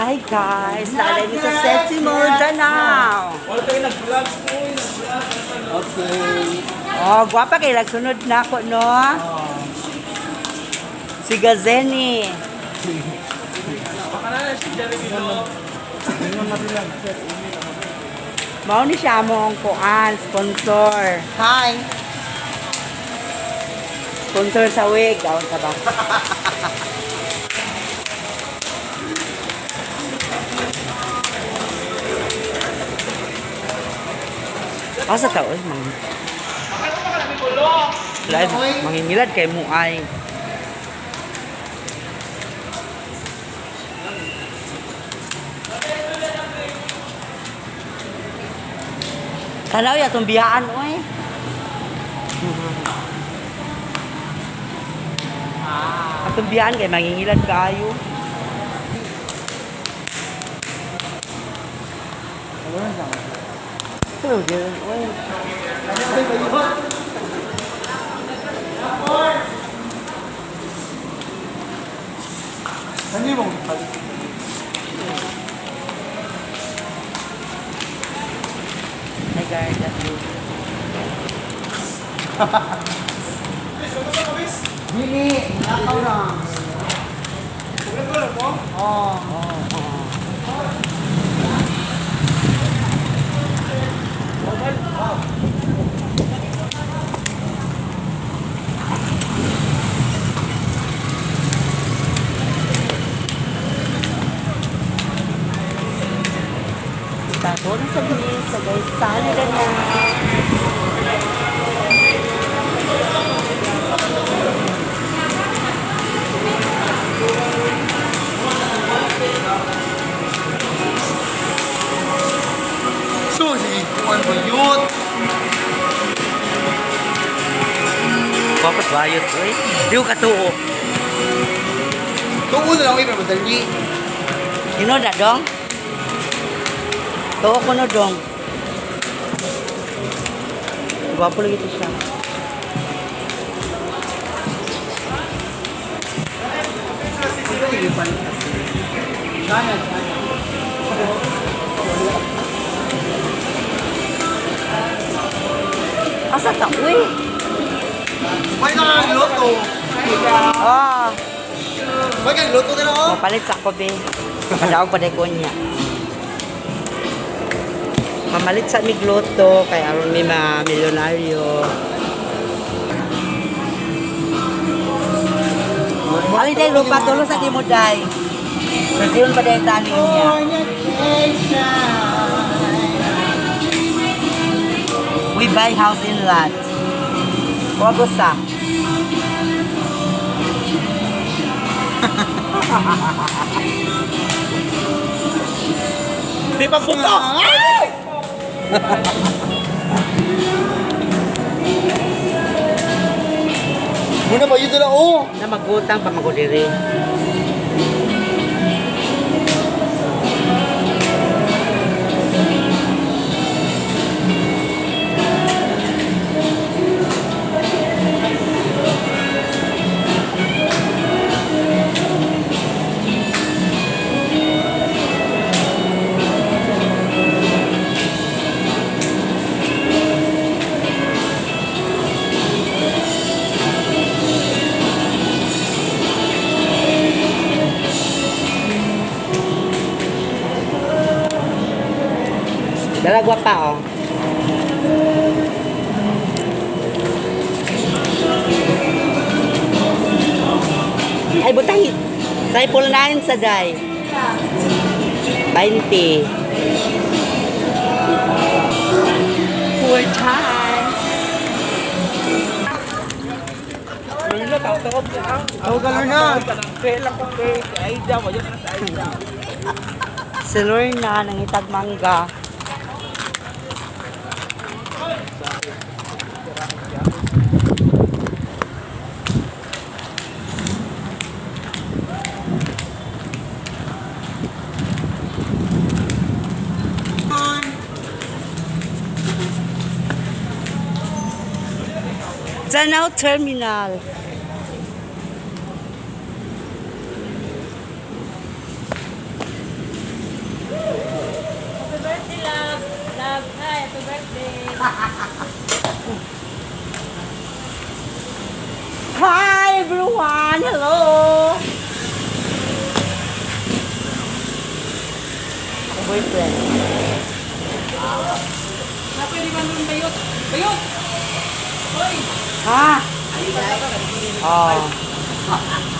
Hi guys, nalagay sa Sesimo Danao. Okay. Oh, guwapa kay sunod na ako, no? Si Gazeni. Mao ni siya mo ang kuan, sponsor. Hi. Sponsor sa wig, daw sa ba? Asa tao mangingilad kay mo ay. Tanaw ya tong biyaan oy. Atong biyaan kay mangingilad kaayo. Hindi mo. Hi guys, that's you. Hindi, nakaw lang. Oo. Tato na sa bilis, sa guys, sana na. Susi, kuwan mo yun. Bakit bayot, oy? Di ko katuo. Tungo na lang kayo, pero madali. Sino na dong? Tuo ko na dong. Gwapo lagi ito siya. Asa ka, uy? May nakakaloto. Oh, May nakakaloto ka na ako. mapalit sa ko, be. Padaog pa ko niya. Mamalit sa migloto, kay aron may mga milyonaryo. Ali day lupa tulo sa timuday. Sa diyon pa day tanin niya. We buy house in lot. Wago sa. Di pa puto. Muna ba yun na oh. Na magutang pa magudiri. Dalagwa pa, oh. Ay, butang. Triple 9 sa day. 20. Poor time. Oh, galor na. Si Lorna, nangitag mangga. Danao Terminal. vlog. Hi, happy birthday. Hi everyone! Hello! Boyfriend. Pwede ba nung bayot? Bayot! Hoy! Ha? Oh.